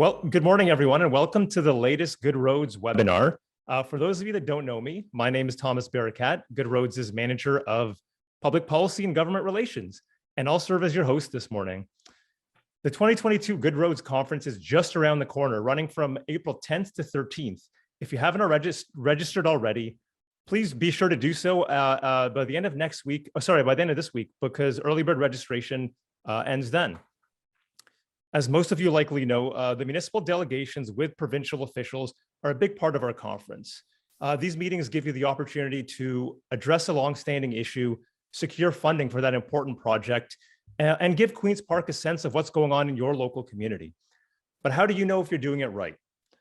Well, good morning, everyone, and welcome to the latest Good Roads webinar. For those of you that don't know me, my name is Thomas Barakat. Good Roads is Manager of Public Policy and Government Relations, and I'll serve as your host this morning. The 2022 Good Roads Conference is just around the corner, running from April 10th to 13th. If you haven't registered already, please be sure to do so by the end of next week. By the end of this week, because early bird registration ends then. As most of you likely know, the municipal delegations with provincial officials are a big part of our conference. These meetings give you the opportunity to address a longstanding issue, secure funding for that important project, and give Queen's Park a sense of what's going on in your local community. But how do you know if you're doing it right?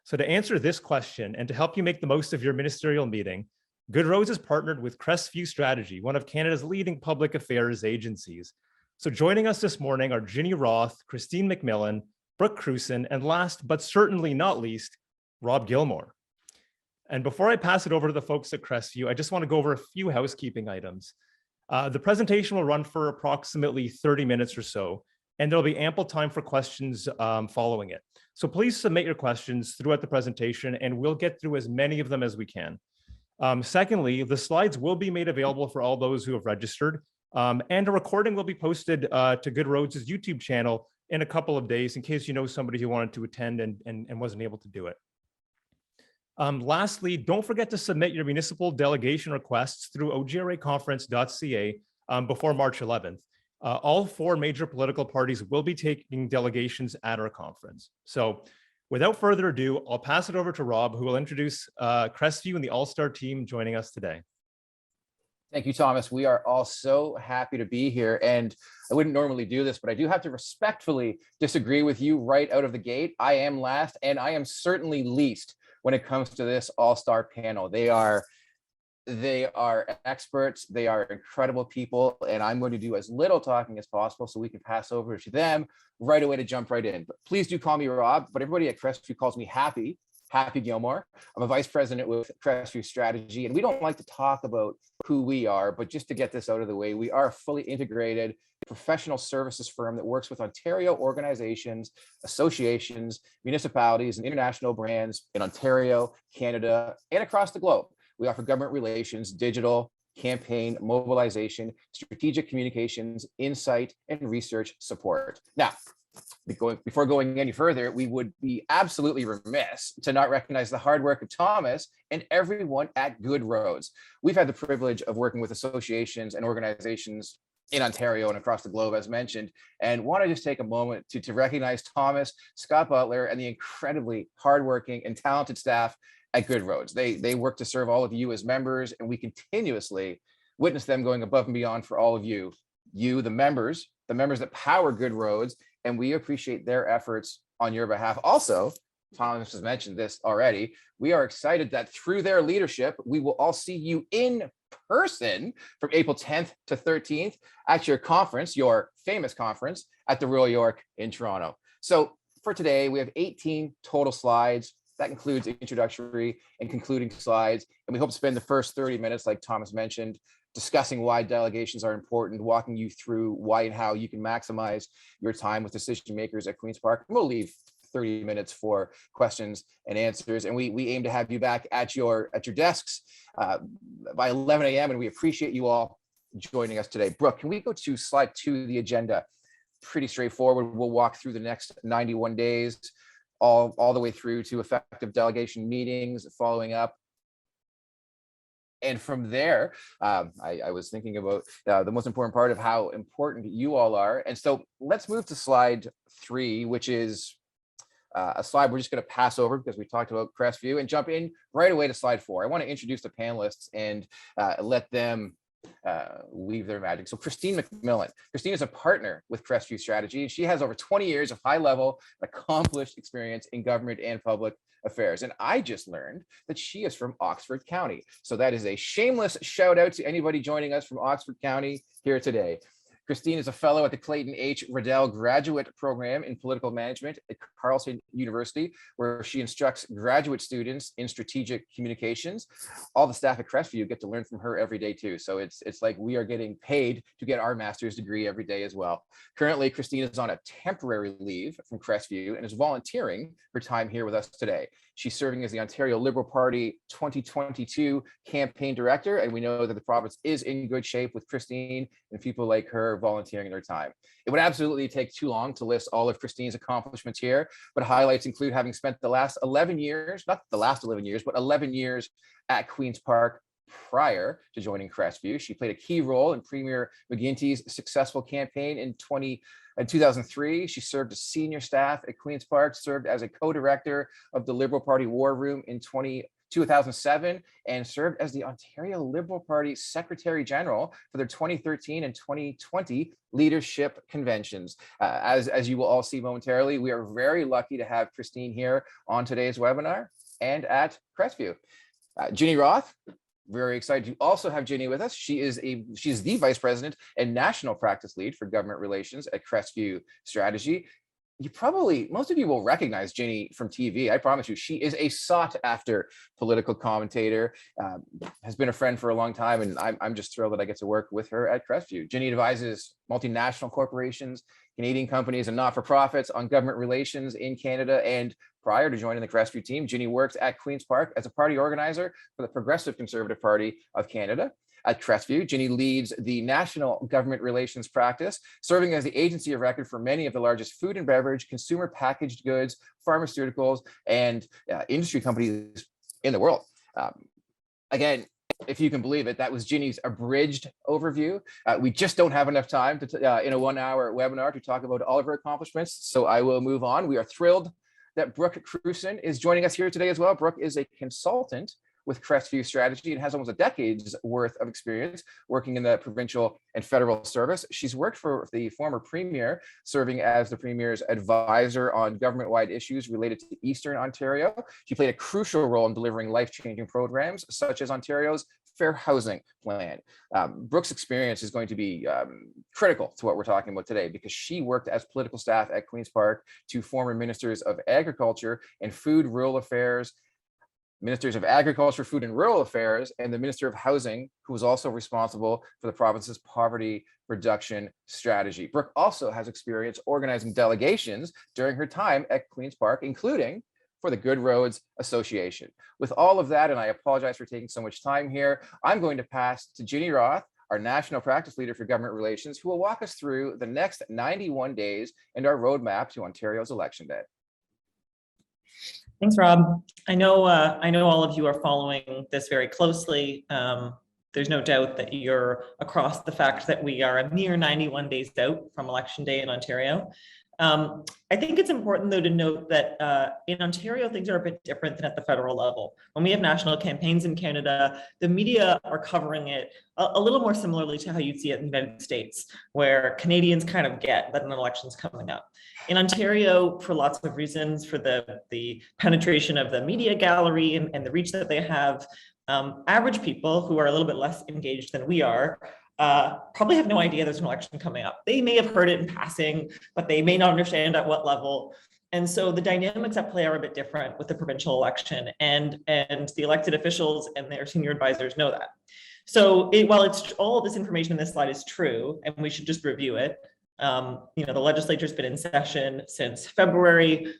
So to answer this question and to help you make the most of your ministerial meeting, Good Roads has partnered with Crestview Strategy, one of Canada's leading public affairs agencies. So joining us this morning are Ginny Roth, Christine McMillan, Brooke Cruson, and last but certainly not least, Rob Gilmour. And before I pass it over to the folks at Crestview, I just want to go over a few housekeeping items. The presentation will run for approximately 30 minutes or so, and there'll be ample time for questions following it. So please submit your questions throughout the presentation, and we'll get through as many of them as we can. Secondly, the slides will be made available for all those who have registered. And a recording will be posted to Good Roads' YouTube channel in a couple of days in case you know somebody who wanted to attend and wasn't able to do it. Lastly, don't forget to submit your municipal delegation requests through ograconference.ca before March 11th. All four major political parties will be taking delegations at our conference. So without further ado, I'll pass it over to Rob, who will introduce Crestview and the All-Star team joining us today. Thank you, Thomas. We are all so happy to be here. And I wouldn't normally do this, but I do have to respectfully disagree with you right out of the gate. I am last, and I am certainly least when it comes to this all-star panel. They are experts. They are incredible people. And I'm going to do as little talking as possible so we can pass over to them right away to jump right in. But please do call me Rob, but everybody at Crestview calls me Happy Gilmour. I'm a vice president with Crestview Strategy, and we don't like to talk about who we are, but just to get this out of the way, we are a fully integrated professional services firm that works with Ontario organizations, associations, municipalities, and international brands in Ontario, Canada, and across the globe. We offer government relations, digital, campaign, mobilization, strategic communications, insight, and research support. Now, before going any further, we would be absolutely remiss to not recognize the hard work of Thomas and everyone at Good Roads. We've had the privilege of working with associations and organizations in Ontario and across the globe, as mentioned, and want to just take a moment to recognize Thomas, Scott Butler, and the incredibly hardworking and talented staff at Good Roads. They work to serve all of you as members, and we continuously witness them going above and beyond for all of you, the members that power Good Roads, and we appreciate their efforts on your behalf. Also, Thomas has mentioned this already, we are excited that through their leadership, we will all see you in person from April 10th to 13th at your conference, your famous conference at the Royal York in Toronto. So for today, we have 18 total slides. That includes introductory and concluding slides. And we hope to spend the first 30 minutes, like Thomas mentioned, discussing why delegations are important, walking you through why and how you can maximize your time with decision makers at Queen's Park. And we'll leave 30 minutes for questions and answers. And we aim to have you back at your desks by 11 a.m. And we appreciate you all joining us today. Brooke, can we go to slide 2 of the agenda? Pretty straightforward. We'll walk through the next 91 days, all the way through to effective delegation meetings, following up. And from there, I was thinking about the most important part of how important you all are. And so let's move to slide 3, which is a slide we're just going to pass over because we talked about Crestview, and jump in right away to slide 4. I want to introduce the panelists and let them weave their magic. So Christine McMillan. Christine is a partner with Crestview Strategy. She has over 20 years of high-level, accomplished experience in government and public affairs. And I just learned that she is from Oxford County. So that is a shameless shout out to anybody joining us from Oxford County here today. Christine is a fellow at the Clayton H. Riddell Graduate Program in Political Management at Carleton University, where she instructs graduate students in strategic communications. All the staff at Crestview get to learn from her every day too. So it's like we are getting paid to get our master's degree every day as well. Currently, Christine is on a temporary leave from Crestview and is volunteering her time here with us today. She's serving as the Ontario Liberal Party 2022 campaign director, and we know that the province is in good shape with Christine and people like her volunteering their time. It would absolutely take too long to list all of Christine's accomplishments here, but highlights include having spent the last 11 years, not the last 11 years, but 11 years at Queen's Park prior to joining Crestview. She played a key role in Premier McGuinty's successful campaign in 2003. She served as senior staff at Queen's Park, served as a co-director of the Liberal Party War Room in 2007, and served as the Ontario Liberal Party Secretary General for their 2013 and 2020 leadership conventions. As you will all see momentarily, we are very lucky to have Christine here on today's webinar and at Crestview. Ginny Roth, very excited to also have Ginny with us. She's the Vice President and National Practice Lead for Government Relations at Crestview Strategy. Most of you will recognize Ginny from TV. I promise you, she is a sought after political commentator, has been a friend for a long time, and I'm just thrilled that I get to work with her at Crestview. Ginny advises multinational corporations, Canadian companies, and not-for-profits on government relations in Canada. And prior to joining the Crestview team, Ginny worked at Queen's Park as a party organizer for the Progressive Conservative Party of Canada. At Crestview, Ginny leads the National Government Relations practice, serving as the agency of record for many of the largest food and beverage, consumer packaged goods, pharmaceuticals, and industry companies in the world. Again, if you can believe it, that was Ginny's abridged overview. We just don't have enough time to in a 1-hour webinar to talk about all of her accomplishments, so I will move on. We are thrilled that Brooke Cruson is joining us here today as well. Brooke is a consultant with Crestview Strategy and has almost a decade's worth of experience working in the provincial and federal service. She's worked for the former Premier, serving as the Premier's advisor on government-wide issues related to Eastern Ontario. She played a crucial role in delivering life-changing programs such as Ontario's Fair Housing Plan. Brooke's experience is going to be critical to what we're talking about today, because she worked as political staff at Queen's Park to former Ministers of Agriculture and Food, Rural Affairs, Ministers of Agriculture, Food and Rural Affairs, and the Minister of Housing, who was also responsible for the province's poverty reduction strategy. Brooke also has experience organizing delegations during her time at Queen's Park, including for the Good Roads Association. With all of that, and I apologize for taking so much time here, I'm going to pass to Ginny Roth, our National Practice Leader for Government Relations, who will walk us through the next 91 days and our roadmap to Ontario's Election Day. Thanks, Rob. I know all of you are following this very closely. There's no doubt that you're across the fact that we are a mere 91 days out from Election Day in Ontario. I think it's important, though, to note that in Ontario, things are a bit different than at the federal level. When we have national campaigns in Canada, the media are covering it a little more similarly to how you'd see it in the United States, where Canadians kind of get that an election's coming up. In Ontario, for lots of reasons, for the penetration of the media gallery and the reach that they have, average people who are a little bit less engaged than we are probably have no idea there's an election coming up. They may have heard it in passing, but they may not understand at what level. And so the dynamics at play are a bit different with the provincial election, and the elected officials and their senior advisors know that. So while it's all this information in this slide is true, and we should just review it, the legislature's been in session since February.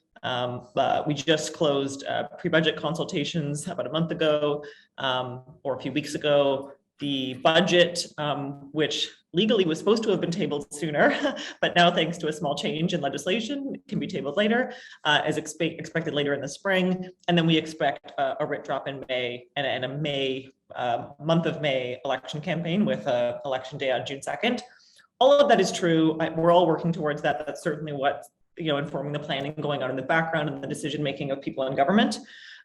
We just closed pre-budget consultations about a month ago, or a few weeks ago. The budget, which legally was supposed to have been tabled sooner, but now thanks to a small change in legislation, can be tabled later, is expected later in the spring. And then we expect a writ drop in May and a month of May election campaign with election day on June 2nd. All of that is true. We're all working towards that. That's certainly what's informing the planning going on in the background and the decision-making of people in government.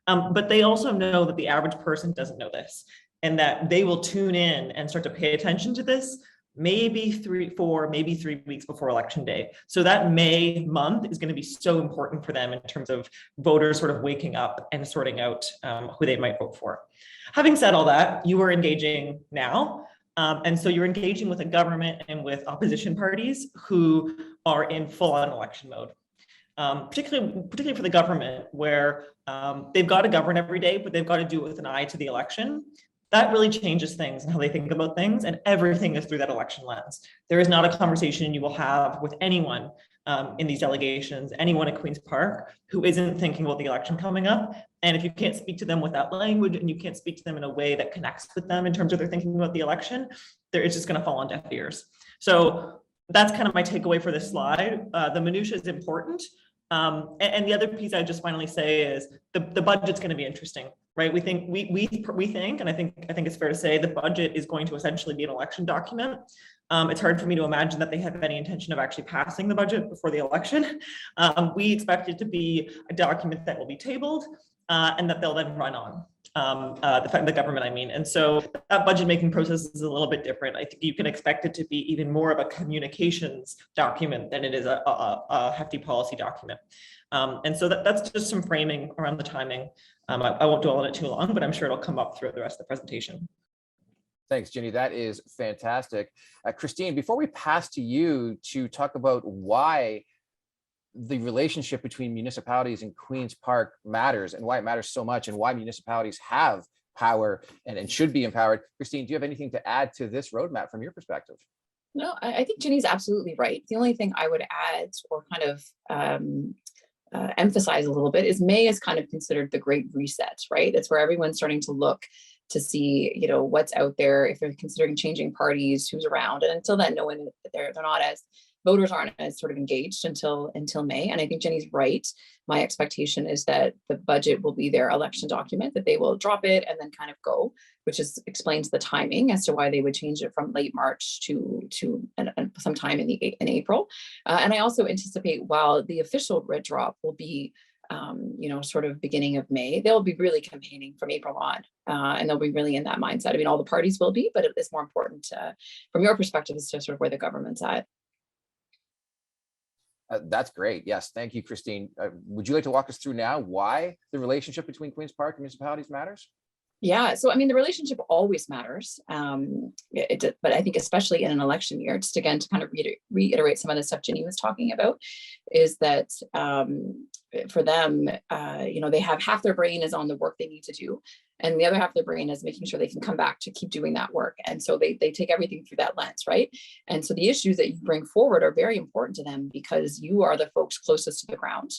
But they also know that the average person doesn't know this, and that they will tune in and start to pay attention to this maybe 3 weeks before Election Day. So that May month is going to be so important for them in terms of voters sort of waking up and sorting out who they might vote for. Having said all that, you are engaging now. And so you're engaging with a government and with opposition parties who are in full-on election mode. Particularly for the government, where they've got to govern every day, but they've got to do it with an eye to the election. That really changes things and how they think about things, and everything is through that election lens. There is not a conversation you will have with anyone in these delegations, anyone at Queen's Park, who isn't thinking about the election coming up. And if you can't speak to them with that language, and you can't speak to them in a way that connects with them in terms of their thinking about the election, it's just going to fall on deaf ears. So that's kind of my takeaway for this slide. The minutia is important. And the other piece I just finally say is the budget's going to be interesting, right? We think, and I think it's fair to say the budget is going to essentially be an election document. It's hard for me to imagine that they have any intention of actually passing the budget before the election. We expect it to be a document that will be tabled and that they'll then run on. The government, I mean. And so that budget making process is a little bit different. I think you can expect it to be even more of a communications document than it is a hefty policy document. And so that's just some framing around the timing. I won't dwell on it too long, but I'm sure it'll come up throughout the rest of the presentation. Thanks, Ginny. That is fantastic. Christine, before we pass to you to talk about why the relationship between municipalities and Queen's Park matters and why it matters so much and why municipalities have power and should be empowered. Christine, do you have anything to add to this roadmap from your perspective? No, I think Ginny's absolutely right. The only thing I would add or kind of emphasize a little bit is May is kind of considered the great reset, right? That's where everyone's starting to look to see, you know, what's out there, if they're considering changing parties, who's around. And until then, no one, they're not as, voters aren't as sort of engaged until May. And I think Jenny's right. My expectation is that the budget will be their election document, that they will drop it and then kind of go, which explains the timing as to why they would change it from late March to sometime in April. And I also anticipate while the official red drop will be you know, sort of beginning of May, they'll be really campaigning from April on, and they'll be really in that mindset. I mean, all the parties will be, but it's more important from your perspective as to sort of where the government's at. That's great. Yes. Thank you, Christine. Would you like to walk us through now why the relationship between Queen's Park and municipalities matters? Yeah, so I mean, the relationship always matters, but I think especially in an election year, just again to kind of reiterate some of the stuff Ginny was talking about, is that for them, you know, they have half their brain is on the work they need to do, and the other half of their brain is making sure they can come back to keep doing that work. And so they take everything through that lens, right? And so the issues that you bring forward are very important to them because you are the folks closest to the ground.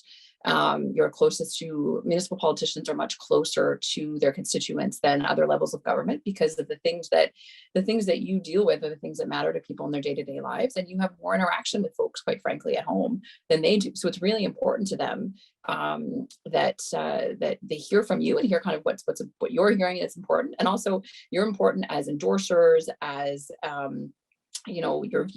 You're closest to, municipal politicians are much closer to their constituents than other levels of government because of the things that you deal with are the things that matter to people in their day-to-day lives, and you have more interaction with folks, quite frankly, at home than they do. So it's really important to them that they hear from you and hear kind of what you're hearing. It's important, and also you're important as endorsers, as you know, you're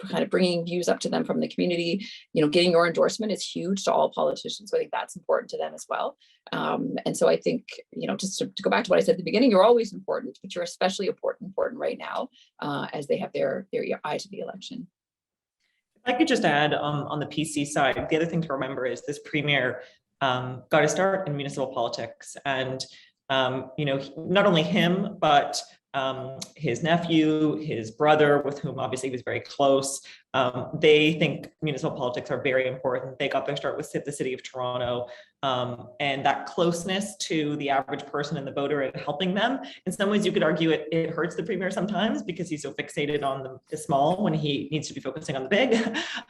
kind of bringing views up to them from the community. You know, getting your endorsement is huge to all politicians. So I think that's important to them as well. And so I think, you know, just to go back to what I said at the beginning, you're always important, but you're especially important right now as they have their eye to the election. If I could just add on the PC side, the other thing to remember is this premier got to start in municipal politics, and you know, not only him, but his nephew, his brother, with whom obviously he was very close. They think municipal politics are very important. They got their start with the city of Toronto, and that closeness to the average person and the voter and helping them. In some ways, you could argue it hurts the premier sometimes because he's so fixated on the small when he needs to be focusing on the big.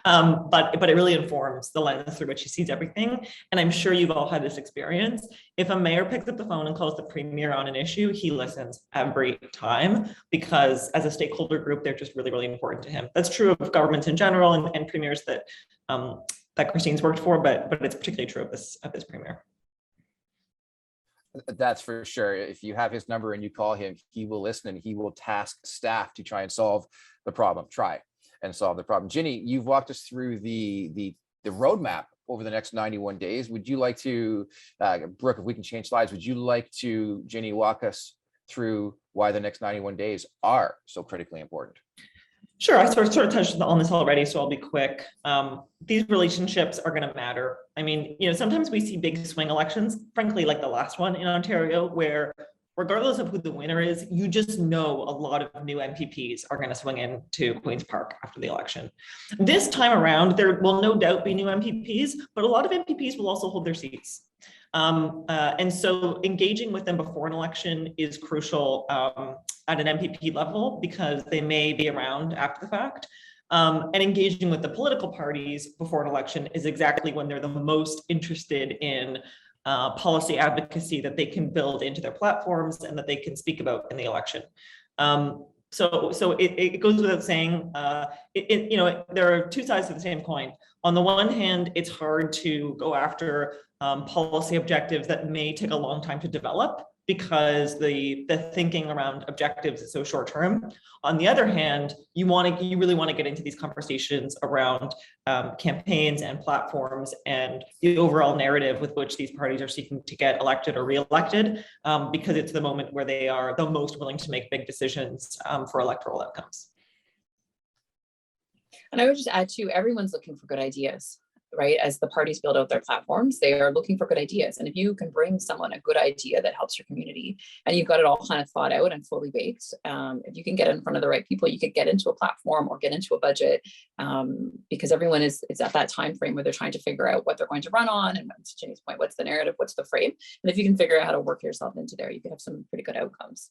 But it really informs the lens through which he sees everything. And I'm sure you've all had this experience. If a mayor picks up the phone and calls the premier on an issue, he listens every time because as a stakeholder group, they're just really, really important to him. That's true of governments in general and premiers that Christine's worked for, but it's particularly true of this premier. That's for sure. If you have his number and you call him, he will listen and he will task staff to try and solve the problem. Try and solve the problem. Ginny, you've walked us through the roadmap over the next 91 days. Would you like to, Brooke, if we can change slides, would you like to, Ginny, walk us through why the next 91 days are so critically important? Sure, I sort of touched on this already, so I'll be quick. These relationships are going to matter. I mean, you know, sometimes we see big swing elections, frankly, like the last one in Ontario, where regardless of who the winner is, you just know a lot of new MPPs are going to swing into Queen's Park after the election. This time around, there will no doubt be new MPPs, but a lot of MPPs will also hold their seats. And so engaging with them before an election is crucial at an MPP level, because they may be around after the fact. And engaging with the political parties before an election is exactly when they're the most interested in policy advocacy that they can build into their platforms and that they can speak about in the election. So it goes without saying, there are two sides to the same coin. On the one hand, it's hard to go after policy objectives that may take a long time to develop, because the thinking around objectives is so short term. On the other hand, you really want to get into these conversations around campaigns and platforms and the overall narrative with which these parties are seeking to get elected or re-elected, because it's the moment where they are the most willing to make big decisions for electoral outcomes. And I would just add too, everyone's looking for good ideas, right? As the parties build out their platforms, they are looking for good ideas. And if you can bring someone a good idea that helps your community, and you've got it all kind of thought out and fully baked, if you can get in front of the right people, you could get into a platform or get into a budget, because everyone is at that time frame where they're trying to figure out what they're going to run on. And to Jenny's point, what's the narrative, what's the frame? And if you can figure out how to work yourself into there, you can have some pretty good outcomes.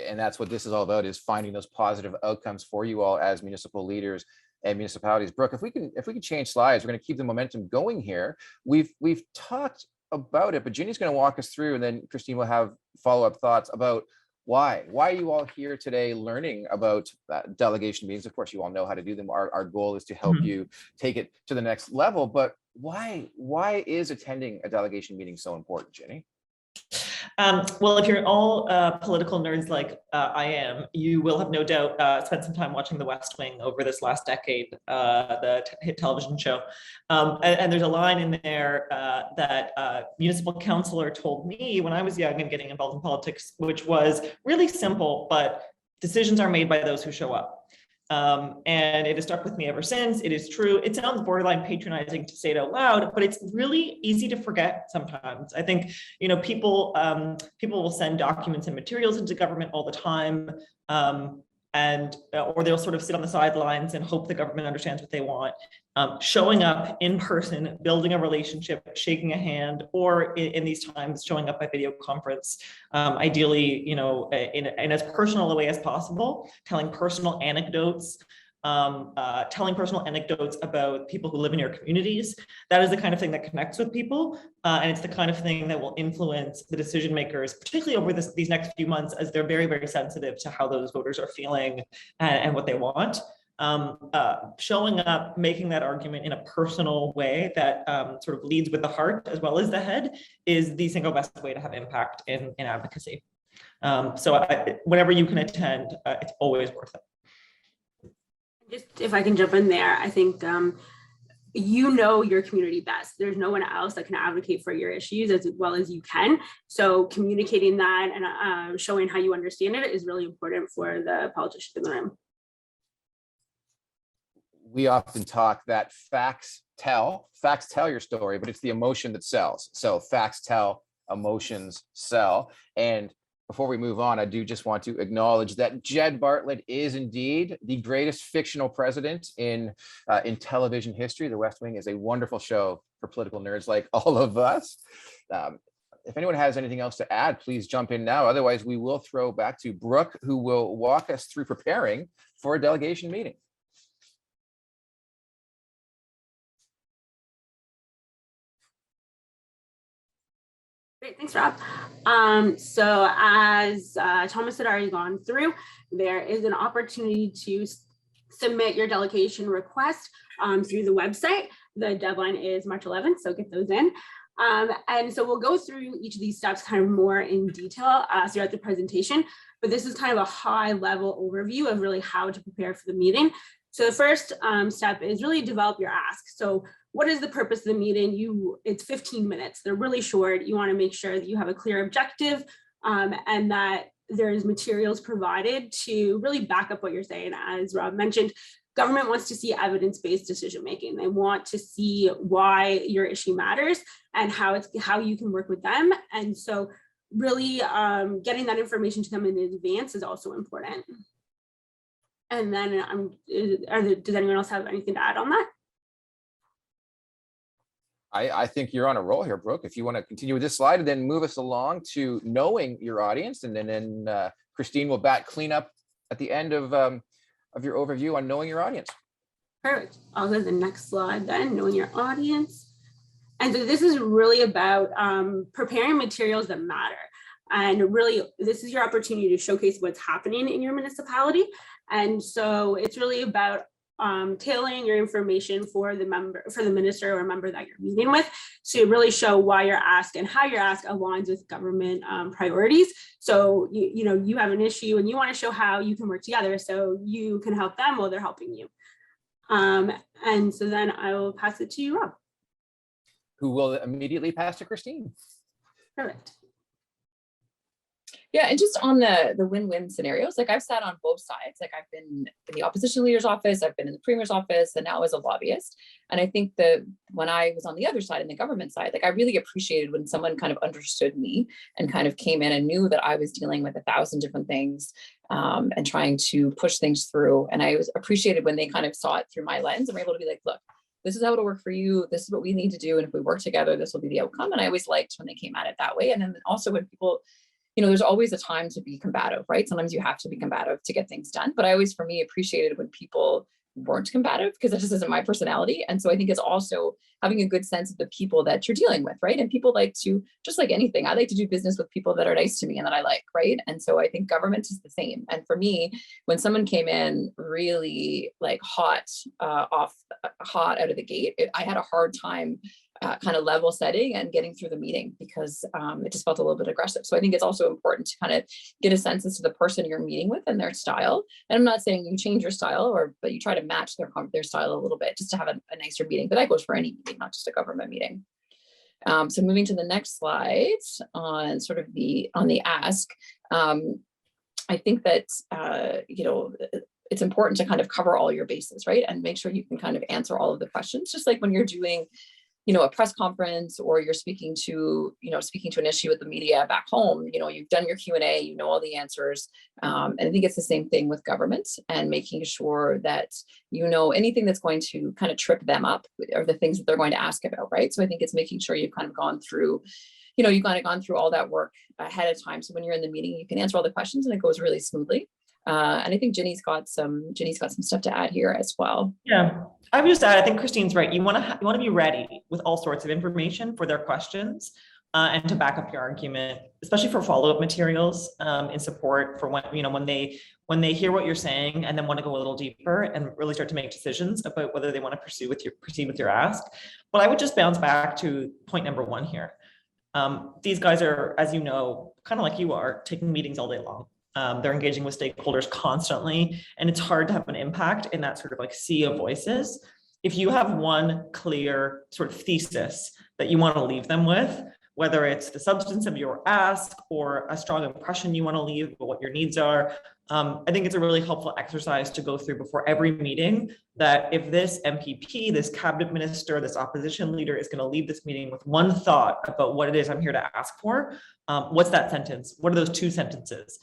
And that's what this is all about, is finding those positive outcomes for you all as municipal leaders and municipalities. Brooke, if we can change slides, we're going to keep the momentum going here. We've talked about it, but Ginny's going to walk us through, and then Christine will have follow-up thoughts about why are you all here today learning about delegation meetings. Of course, you all know how to do them. Our goal is to help you take it to the next level, but why is attending a delegation meeting so important, Ginny? Well, if you're all political nerds like I am, you will have no doubt spent some time watching The West Wing over this last decade, the hit television show. And there's a line in there that a municipal councillor told me when I was young and getting involved in politics, which was really simple, but decisions are made by those who show up. And it has stuck with me ever since. It is true. It sounds borderline patronizing to say it out loud, but it's really easy to forget sometimes. I think, people will send documents and materials into government all the time, or they'll sort of sit on the sidelines and hope the government understands what they want. Showing up in person, building a relationship, shaking a hand, or in these times, showing up by video conference, ideally, in as personal a way as possible, telling personal anecdotes about people who live in your communities. That is the kind of thing that connects with people. And it's the kind of thing that will influence the decision makers, particularly over these next few months, as they're very, very sensitive to how those voters are feeling and what they want. Showing up, making that argument in a personal way that sort of leads with the heart as well as the head is the single best way to have impact in advocacy. Whenever you can attend, it's always worth it. Just if I can jump in there, I think your community best. There's no one else that can advocate for your issues as well as you can. So communicating that and showing how you understand it is really important for the politicians in the room. We often talk that facts tell your story, but it's the emotion that sells. So facts tell, emotions sell. And before we move on, I do just want to acknowledge that Jed Bartlett is indeed the greatest fictional president in television history. The West Wing is a wonderful show for political nerds like all of us. If anyone has anything else to add, please jump in now. Otherwise, we will throw back to Brooke, who will walk us through preparing for a delegation meeting. Great, thanks, Rob. So as Thomas had already gone through, there is an opportunity to submit your delegation request through the website. The deadline is March 11th, so get those in. And so we'll go through each of these steps kind of more in detail throughout the presentation, but this is kind of a high level overview of really how to prepare for the meeting. So the first step is really develop your ask. So what is the purpose of the meeting? It's 15 minutes. They're really short. You want to make sure that you have a clear objective and that there's materials provided to really back up what you're saying. As Rob mentioned, government wants to see evidence-based decision-making. They want to see why your issue matters and how you can work with them. And so really getting that information to them in advance is also important. And then does anyone else have anything to add on that? I think you're on a roll here, Brooke. If you want to continue with this slide and then move us along to knowing your audience, and then Christine will clean up at the end of your overview on knowing your audience. Perfect. I'll go to the next slide then, knowing your audience. And so this is really about preparing materials that matter. And really, this is your opportunity to showcase what's happening in your municipality. And so it's really about tailoring your information for the minister or member that you're meeting with, to really show why your ask and how your ask aligns with government priorities. So you have an issue and you want to show how you can work together so you can help them while they're helping you. And so then I will pass it to you, Rob. Who will immediately pass to Christine. Perfect. Yeah, and just on the win-win scenarios, like I've sat on both sides. Like I've been in the opposition leader's office, I've been in the premier's office, and now as a lobbyist. And I think that when I was on the other side, in the government side, like I really appreciated when someone kind of understood me and kind of came in and knew that I was dealing with 1,000 different things and trying to push things through. And I was appreciated when they kind of saw it through my lens and were able to be like, look, this is how it'll work for you. This is what we need to do. And if we work together, this will be the outcome. And I always liked when they came at it that way. And then also when people, there's always a time to be combative, right? Sometimes you have to be combative to get things done. But I always, for me, appreciated when people weren't combative, because that just isn't my personality. And so I think it's also having a good sense of the people that you're dealing with, right? And people like to, just like anything, I like to do business with people that are nice to me and that I like, right? And so I think government is the same. And for me, when someone came in really like hot out of the gate, I had a hard time kind of level setting and getting through the meeting, because it just felt a little bit aggressive. So I think it's also important to kind of get a sense as to the person you're meeting with and their style. And I'm not saying you change your style, but you try to match their style a little bit just to have a nicer meeting. But that goes for any meeting, not just a government meeting. So moving to the next slide on sort of on the ask, I think that it's important to kind of cover all your bases, right? And make sure you can kind of answer all of the questions, just like when you're doing a press conference, or you're speaking to an issue with the media back home, you've done your Q&A, you know all the answers. And I think it's the same thing with government, and making sure that anything that's going to kind of trip them up, or the things that they're going to ask about, right? So I think it's making sure you've kind of gone through, you've kind of gone through all that work ahead of time. So when you're in the meeting, you can answer all the questions and it goes really smoothly. And I think Jenny's got some stuff to add here as well. Yeah, I would just add, I think Christine's right. You want to be ready with all sorts of information for their questions and to back up your argument, especially for follow-up materials in support for when they hear what you're saying and then want to go a little deeper and really start to make decisions about whether they want to proceed with your ask. But I would just bounce back to point number one here. These guys are, as you know, kind of like you are, taking meetings all day long. They're engaging with stakeholders constantly, and it's hard to have an impact in that sort of like sea of voices. If you have one clear sort of thesis that you want to leave them with, whether it's the substance of your ask or a strong impression you want to leave about what your needs are, I think it's a really helpful exercise to go through before every meeting, that if this MPP, this cabinet minister, this opposition leader is going to leave this meeting with one thought about what it is I'm here to ask for, what's that sentence? What are those two sentences?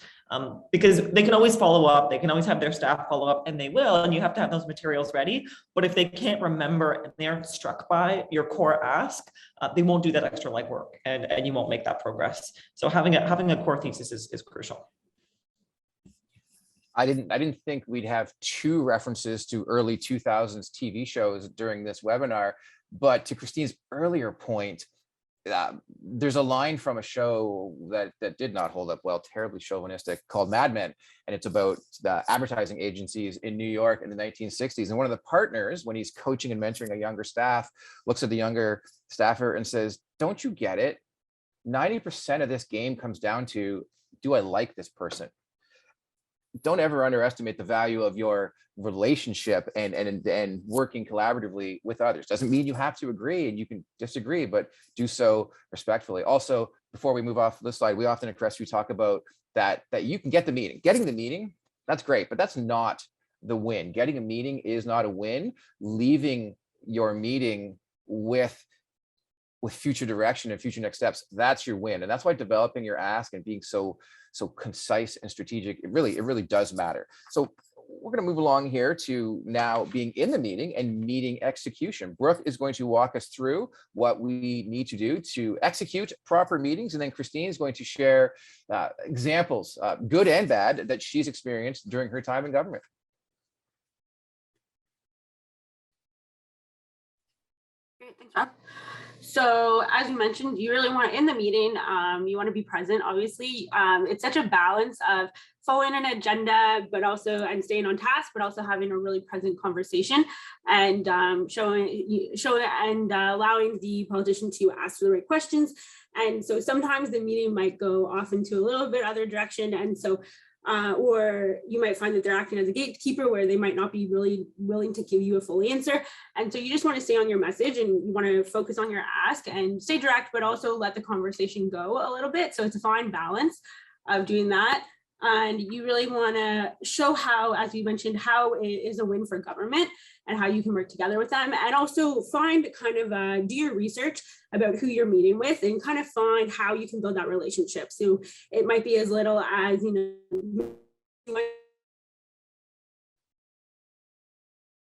Because they can always follow up, they can always have their staff follow up, and they will, and you have to have those materials ready. But if they can't remember and they're struck by your core ask, they won't do that extra legwork, and you won't make that progress. So having a core thesis is crucial. I didn't think we'd have two references to early 2000s TV shows during this webinar, but to Christine's earlier point, there's a line from a show that did not hold up well, terribly chauvinistic, called Mad Men, and it's about the advertising agencies in New York in the 1960s. And one of the partners, when he's coaching and mentoring a younger staff, looks at the younger staffer and says, "Don't you get it? 90% of this game comes down to, do I like this person?" Don't ever underestimate the value of your relationship and working collaboratively with others. Doesn't mean you have to agree, and you can disagree, but do so respectfully. Also, before we move off this slide, we often at Crestview talk about that you can get the meeting. Getting the meeting, that's great, but that's not the win. Getting a meeting is not a win. Leaving your meeting with future direction and future next steps, that's your win. And that's why developing your ask and being so concise and strategic, it really does matter. So we're going to move along here to now being in the meeting and meeting execution. Brooke is going to walk us through what we need to do to execute proper meetings. And then Christine is going to share examples, good and bad, that she's experienced during her time in government. Great, thanks, Rob. So as you mentioned, you really want to, in the meeting, you want to be present, obviously. It's such a balance of following an agenda, but also, and staying on task, but also having a really present conversation and showing and allowing the politician to ask the right questions. And so sometimes the meeting might go off into a little bit other direction. And so or you might find that they're acting as a gatekeeper where they might not be really willing to give you a full answer. And so you just want to stay on your message and you want to focus on your ask and stay direct, but also let the conversation go a little bit. So it's a fine balance of doing that. And you really want to show how, as you mentioned, how it is a win for government and how you can work together with them. And also find kind of do your research about who you're meeting with and kind of find how you can build that relationship. So it might be as little as,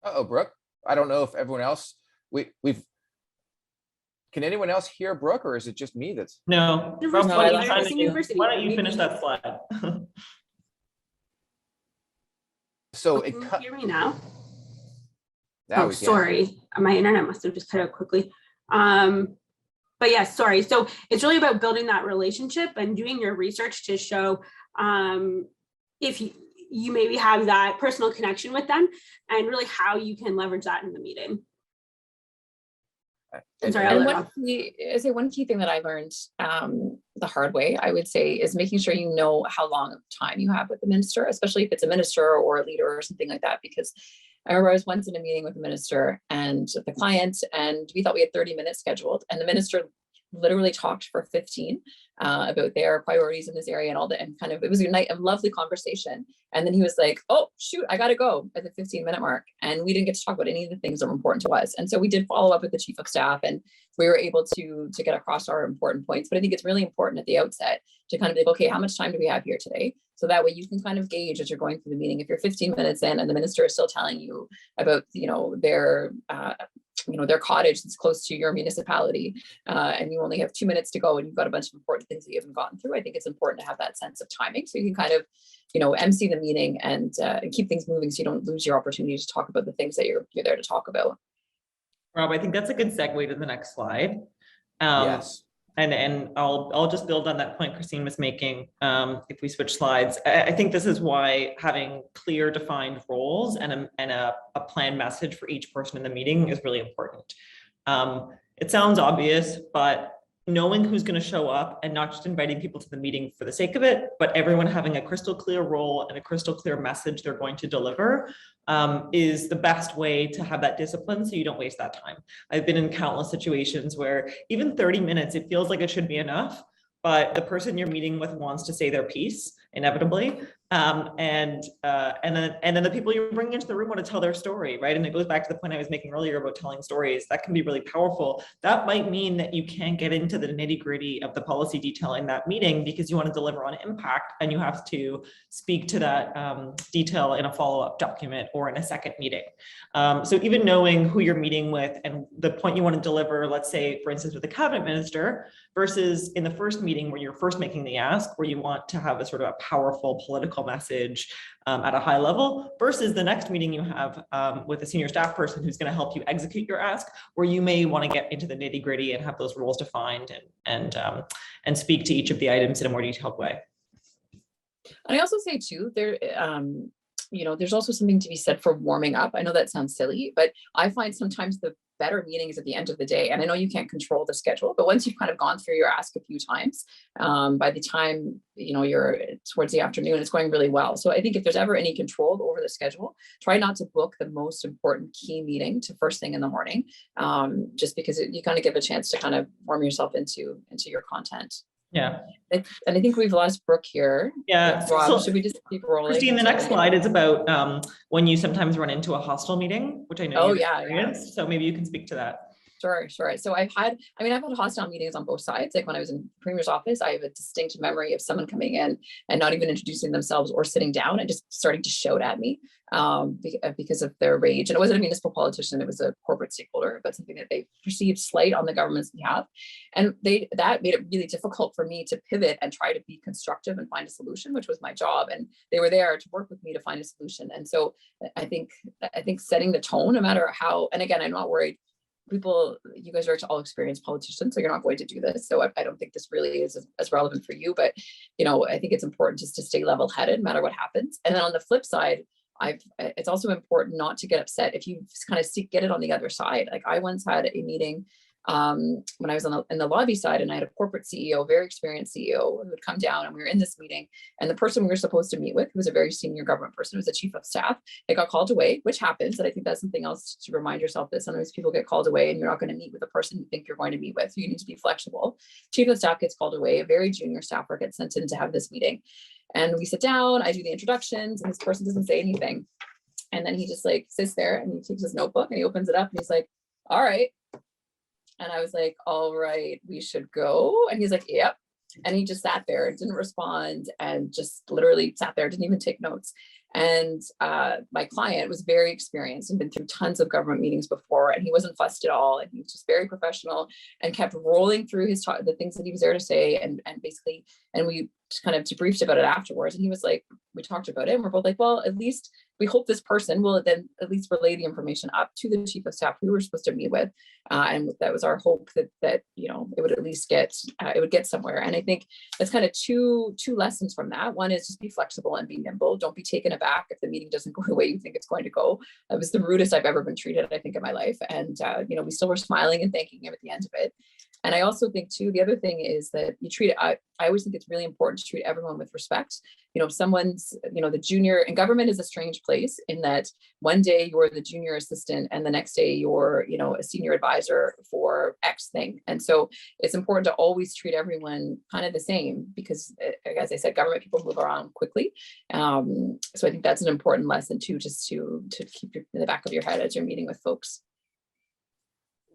Uh-oh, Brooke. I don't know if everyone else, can anyone else hear Brooke, or is it just me that's? No. Rob, Why University. don't you finish that slide? So Can it you cut. hear me now? Now Oh, we can. sorry. My internet must have just cut out quickly. But yes, sorry. So it's really about building that relationship and doing your research to show if you maybe have that personal connection with them and really how you can leverage that in the meeting. I'm sorry, And one key thing that I learned the hard way, I would say, is making sure you know how long of time you have with the minister, especially if it's a minister or a leader or something like that. Because I remember I was once in a meeting with the minister and the client, and we thought we had 30 minutes scheduled, and the minister literally talked for 15 about their priorities in this area and all that, and kind of, it was a lovely conversation. And then he was like, oh shoot, I gotta go at the 15-minute mark. And we didn't get to talk about any of the things that were important to us. And so we did follow up with the chief of staff, and we were able to get across our important points. But I think it's really important at the outset to kind of be like, okay, how much time do we have here today? So that way you can kind of gauge as you're going through the meeting. If you're 15 minutes in and the minister is still telling you about, their cottage that's close to your municipality, and you only have 2 minutes to go and you've got a bunch of important things that you haven't gotten through, I think it's important to have that sense of timing so you can kind of, MC the meeting and keep things moving so you don't lose your opportunity to talk about the things that you're there to talk about. Rob, I think that's a good segue to the next slide. Yes. And I'll just build on that point Christine was making. If we switch slides, I think this is why having clear defined roles and a planned message for each person in the meeting is really important. It sounds obvious, but knowing who's going to show up and not just inviting people to the meeting for the sake of it, but everyone having a crystal clear role and a crystal clear message they're going to deliver is the best way to have that discipline so you don't waste that time. I've been in countless situations where even 30 minutes, it feels like it should be enough, but the person you're meeting with wants to say their piece inevitably. And then the people you're bringing into the room want to tell their story, right? And it goes back to the point I was making earlier about telling stories. That can be really powerful. That might mean that you can't get into the nitty gritty of the policy detail in that meeting because you want to deliver on impact and you have to speak to that detail in a follow-up document or in a second meeting. So even knowing who you're meeting with and the point you want to deliver, let's say, for instance, with the cabinet minister versus in the first meeting where you're first making the ask, where you want to have a sort of a powerful political message at a high level versus the next meeting you have with a senior staff person who's going to help you execute your ask, where you may want to get into the nitty gritty and have those roles defined and speak to each of the items in a more detailed way. And I also say too, there's also something to be said for warming up. I know that sounds silly, but I find sometimes the better meetings at the end of the day. And I know you can't control the schedule, but once you've kind of gone through your ask a few times, by the time, you're towards the afternoon, it's going really well. So I think if there's ever any control over the schedule, try not to book the most important key meeting to first thing in the morning, just because you kind of give a chance to kind of warm yourself into your content. Yeah. And I think we've lost Brooke here. Yeah. Rob, So, should we just keep rolling? Christine, the next slide is about when you sometimes run into a hostile meeting, which I know you've experienced. So maybe you can speak to that. Sure. So I've had hostile meetings on both sides. Like when I was in the Premier's office, I have a distinct memory of someone coming in and not even introducing themselves or sitting down and just starting to shout at me because of their rage. And it wasn't a municipal politician, it was a corporate stakeholder, but something that they perceived slight on the government's behalf. And that made it really difficult for me to pivot and try to be constructive and find a solution, which was my job. And they were there to work with me to find a solution. And so I think setting the tone, no matter how, and again, I'm not worried. People, you guys are all experienced politicians, so you're not going to do this. So I don't think this really is as relevant for you, but I think it's important just to stay level-headed no matter what happens. And then on the flip side, it's also important not to get upset if you kind of get it on the other side. Like I once had a meeting when I was in the lobby side, and I had a corporate CEO, very experienced CEO, who would come down, and we were in this meeting, and the person we were supposed to meet with, who was a very senior government person, was the chief of staff, it got called away, which happens. And I think that's something else to remind yourself, that sometimes people get called away and you're not going to meet with the person you think you're going to meet with. You need to be flexible. Chief of staff gets called away, a very junior staffer gets sent in to have this meeting, and we sit down, I do the introductions, and this person doesn't say anything. And then he just like sits there and he takes his notebook and he opens it up and he's like, all right. And I was like, all right, we should go. And he's like, yep. And he just sat there and didn't respond and just literally sat there, didn't even take notes. And my client was very experienced and been through tons of government meetings before, and he wasn't fussed at all. And he was just very professional and kept rolling through his the things that he was there to say. And basically, and we kind of debriefed about it afterwards. And he was like, we talked about it and we're both like, well, at least we hope this person will then at least relay the information up to the chief of staff we were supposed to meet with. And that was our hope that it would at least get somewhere. And I think that's kind of two lessons from that. One is just be flexible and be nimble. Don't be taken aback if the meeting doesn't go the way you think it's going to go. That was the rudest I've ever been treated, I think, in my life. And we still were smiling and thanking him at the end of it. And I also think too, the other thing is that you treat it, I always think it's really important to treat everyone with respect. Someone's, the junior, and government is a strange place in that one day you're the junior assistant and the next day you're, a senior advisor for X thing. And so it's important to always treat everyone kind of the same because, as I said, government people move around quickly. So I think that's an important lesson too, just to keep in the back of your head as you're meeting with folks.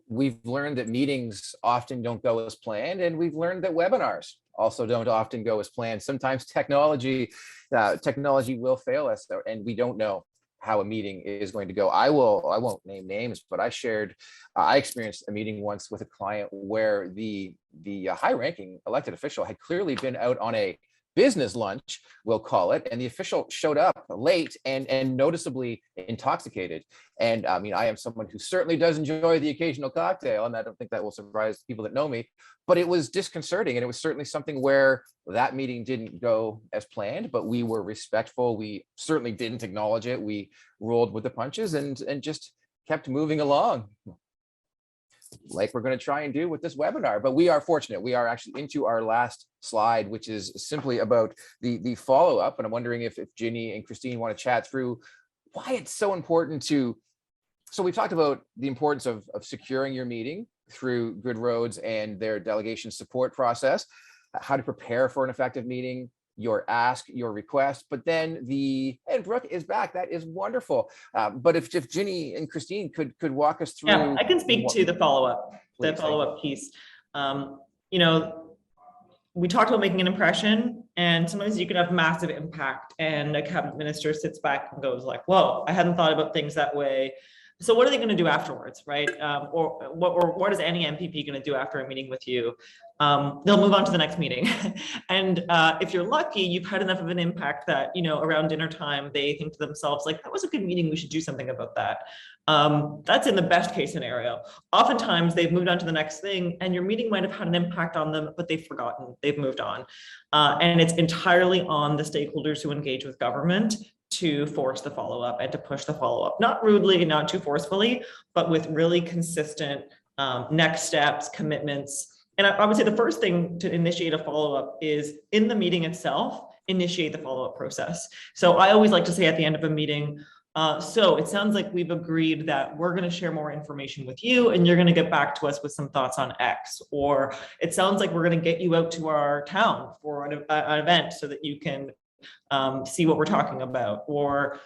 We've learned that meetings often don't go as planned, and we've learned that webinars also don't often go as planned. Sometimes technology will fail us, and we don't know how a meeting is going to go. I won't name names, but I experienced a meeting once with a client where the high-ranking elected official had clearly been out on a business lunch, we'll call it, and the official showed up late and noticeably intoxicated. And I am someone who certainly does enjoy the occasional cocktail, and I don't think that will surprise people that know me, but it was disconcerting, and it was certainly something where that meeting didn't go as planned, but we were respectful. We certainly didn't acknowledge it. We rolled with the punches and just kept moving along, like we're going to try and do with this webinar. But we are fortunate. We are actually into our last slide, which is simply about the follow-up. And I'm wondering if Ginny and Christine want to chat through why it's so important to, so we've talked about the importance of securing your meeting through Good Roads and their delegation support process, how to prepare for an effective meeting, your ask, your request, but then and Brooke is back. That is wonderful. But if Ginny and Christine could walk us through. Yeah, I can speak to the follow-up piece. We talked about making an impression, and sometimes you can have massive impact, and a cabinet minister sits back and goes like, whoa, I hadn't thought about things that way. So what are they going to do afterwards, right? Or what is any MPP going to do after a meeting with you? They'll move on to the next meeting. And if you're lucky, you've had enough of an impact that, around dinner time, they think to themselves, like, that was a good meeting, we should do something about that. That's in the best case scenario. Oftentimes they've moved on to the next thing, and your meeting might have had an impact on them, but they've forgotten, they've moved on. And it's entirely on the stakeholders who engage with government to force the follow-up and to push the follow-up, not rudely, not too forcefully, but with really consistent next steps, commitments. And I would say the first thing to initiate a follow-up is in the meeting itself, initiate the follow-up process. So I always like to say at the end of a meeting, So it sounds like we've agreed that we're going to share more information with you and you're going to get back to us with some thoughts on X, or it sounds like we're going to get you out to our town for an event so that you can see what we're talking about, or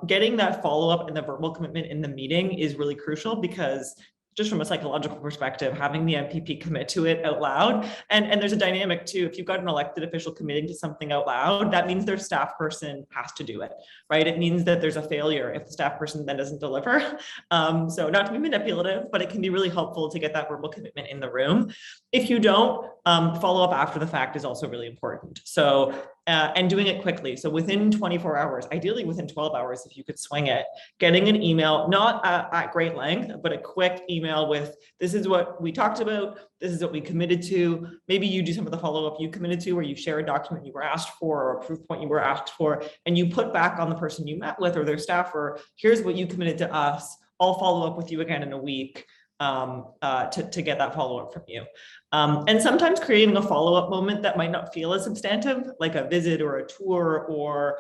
getting that follow-up and the verbal commitment in the meeting is really crucial, because just from a psychological perspective, having the MPP commit to it out loud. And there's a dynamic too. If you've got an elected official committing to something out loud, that means their staff person has to do it, right? It means that there's a failure if the staff person then doesn't deliver. So not to be manipulative, but it can be really helpful to get that verbal commitment in the room. If you don't, follow up after the fact is also really important. So, and doing it quickly. So within 24 hours, ideally within 12 hours, if you could swing it, getting an email, not at great length, but a quick email with, this is what we talked about, this is what we committed to. Maybe you do some of the follow-up you committed to, or you share a document you were asked for, or a proof point you were asked for, and you put back on the person you met with or their staffer, here's what you committed to us. I'll follow up with you again in a week to get that follow-up from you. And sometimes creating a follow-up moment that might not feel as substantive, like a visit or a tour, or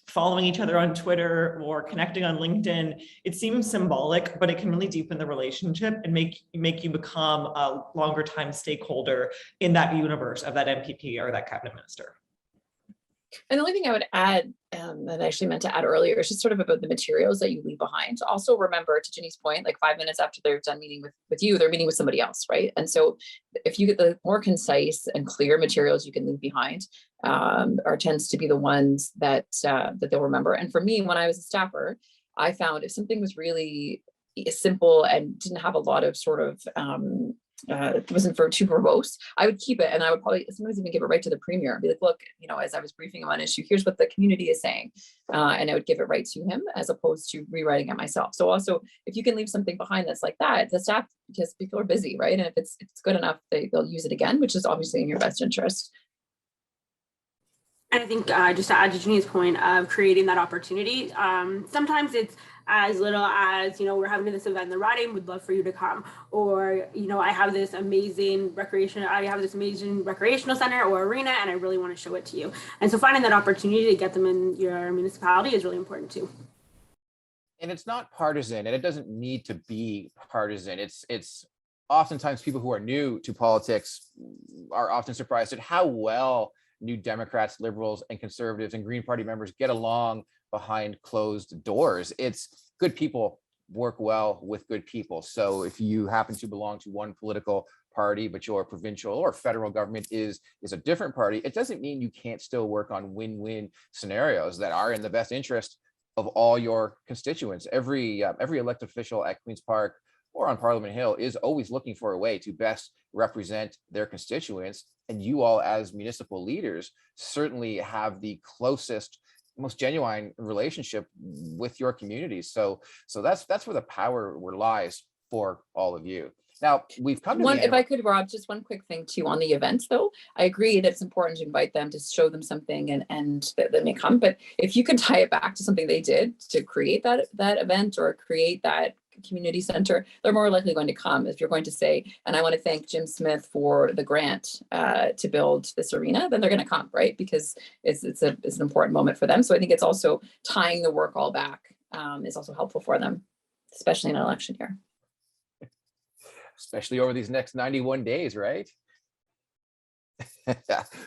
following each other on Twitter or connecting on LinkedIn. It seems symbolic, but it can really deepen the relationship and make you become a longer time stakeholder in that universe of that MPP or that cabinet minister. And the only thing I would add, that I actually meant to add earlier, is just sort of about the materials that you leave behind. Also remember, to Genies' point, like 5 minutes after they're done meeting with you, they're meeting with somebody else, right? And so if you get the more concise and clear materials you can leave behind, are tends to be the ones that they'll remember. And for me, when I was a staffer, I found if something was really simple and didn't have a lot of sort of it wasn't for too verbose, I would keep it, and I would probably sometimes even give it right to the premier and be like, look, you know, as I was briefing him on issue, here's what the community is saying, and I would give it right to him as opposed to rewriting it myself. So also, if you can leave something behind that's like that, the staff, because people are busy, right? And if it's good enough, they'll use it again, which is obviously in your best interest. And I think just to add to Genies' point of creating that opportunity, sometimes it's as little as, you know, we're having this event in the riding, would love for you to come, or, you know, I have this amazing recreational center or arena, and I really want to show it to you. And so finding that opportunity to get them in your municipality is really important too. And it's not partisan, and it doesn't need to be partisan. It's oftentimes people who are new to politics are often surprised at how well New Democrats, Liberals, and Conservatives and Green Party members get along behind closed doors. It's good people work well with good people. So if you happen to belong to one political party, but your provincial or federal government is a different party, it doesn't mean you can't still work on win-win scenarios that are in the best interest of all your constituents. Every elected official at Queen's Park or on Parliament Hill is always looking for a way to best represent their constituents. And you all as municipal leaders certainly have the closest, most genuine relationship with your communities. So that's where the power lies for all of you. Now we've come to one, if I could, Rob, just one quick thing too on the events though. I agree that it's important to invite them, to show them something and that may come. But if you can tie it back to something they did to create that event or create that community center, they're more likely going to come. If you're going to say, and I want to thank Jim Smith for the grant to build this arena, then they're going to come, right? Because it's an important moment for them. So I think it's also tying the work all back is also helpful for them, especially in an election year. Especially over these next 91 days, right?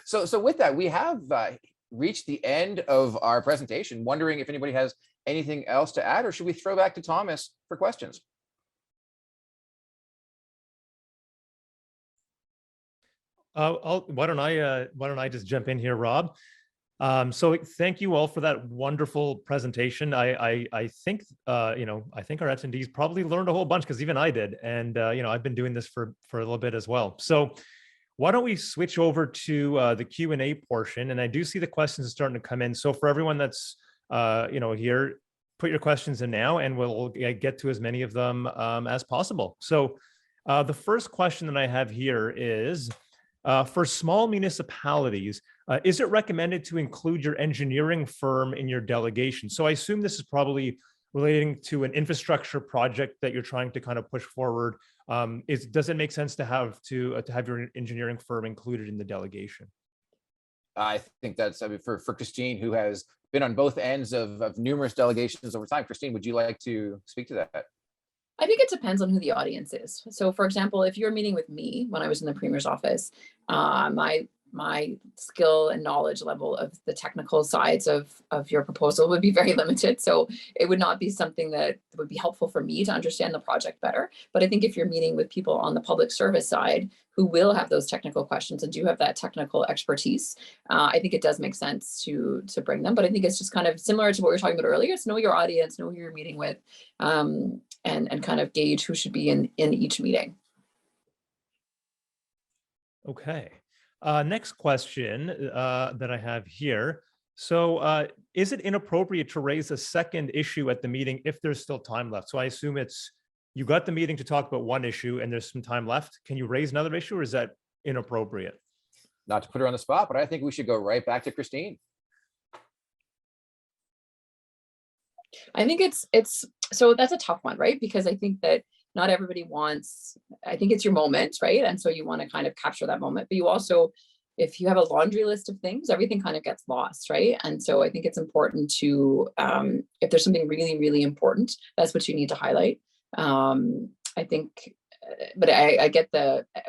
So with that, we have reached the end of our presentation. Wondering if anybody has anything else to add, or should we throw back to Thomas for questions? Why don't I just jump in here, Rob? So thank you all for that wonderful presentation. I think I think our attendees probably learned a whole bunch, because even I did, and I've been doing this for a little bit as well. So why don't we switch over to the Q&A portion? And I do see the questions starting to come in. So for everyone that's here, put your questions in now, and we'll get to as many of them as possible. So the first question that I have here is, for small municipalities, is it recommended to include your engineering firm in your delegation? So I assume this is probably relating to an infrastructure project that you're trying to kind of push forward. Does it make sense to have your engineering firm included in the delegation? I think that's, I mean, for Christine, who has been on both ends of numerous delegations over time. Christine, would you like to speak to that? I think it depends on who the audience is. So for example, if you're meeting with me when I was in the Premier's office, my skill and knowledge level of the technical sides of your proposal would be very limited. So it would not be something that would be helpful for me to understand the project better. But I think if you're meeting with people on the public service side who will have those technical questions and do have that technical expertise, I think it does make sense to bring them. But I think it's just kind of similar to what we were talking about earlier. It's know your audience, know who you're meeting with, and kind of gauge who should be in each meeting. Okay. Next question that I have here. So is it inappropriate to raise a second issue at the meeting if there's still time left? So I assume it's, you got the meeting to talk about one issue and there's some time left. Can you raise another issue, or is that inappropriate? Not to put her on the spot, but I think we should go right back to Christine. I think it's so that's a tough one, right? Because I think that not everybody wants, I think it's your moment, right? And so you want to kind of capture that moment, but you also, if you have a laundry list of things, everything kind of gets lost, right? And so I think it's important to, if there's something really, really important, that's what you need to highlight. I think, but I get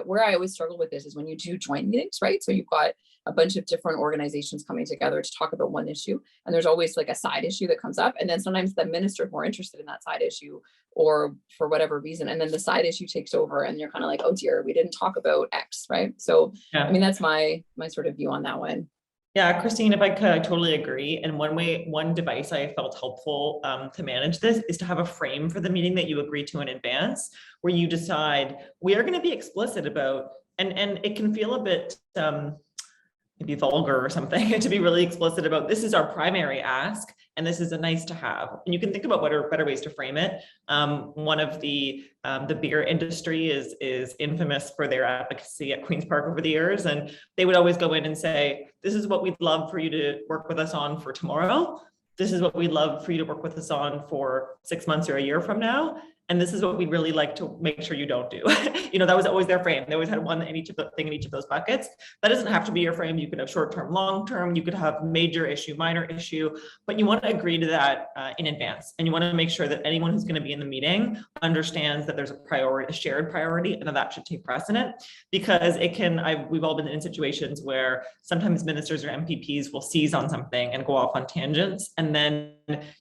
where I always struggle with this is when you do joint meetings, right? So you've got a bunch of different organizations coming together to talk about one issue, and there's always like a side issue that comes up, and then sometimes the minister is more interested in that side issue or for whatever reason, and then the side issue takes over and you're kind of like, oh dear, we didn't talk about X, right? So yeah. I mean, that's my sort of view on that one. Yeah, Christine, if I could, I totally agree. And one device I felt helpful to manage this is to have a frame for the meeting that you agree to in advance, where you decide we are going to be explicit about, and it can feel a bit maybe vulgar or something to be really explicit about, this is our primary ask and this is a nice to have. And you can think about what are better ways to frame it. One of the beer industry is infamous for their advocacy at Queen's Park over the years, and they would always go in and say, this is what we'd love for you to work with us on for tomorrow. This is what we'd love for you to work with us on for 6 months or a year from now. And this is what we'd really like to make sure you don't do. That was always their frame. They always had one in each of those buckets. That doesn't have to be your frame. You could have short-term, long-term. You could have major issue, minor issue, but you want to agree to that in advance. And you want to make sure that anyone who's going to be in the meeting understands that there's a shared priority, and that should take precedent, because we've all been in situations where sometimes ministers or MPPs will seize on something and go off on tangents. And then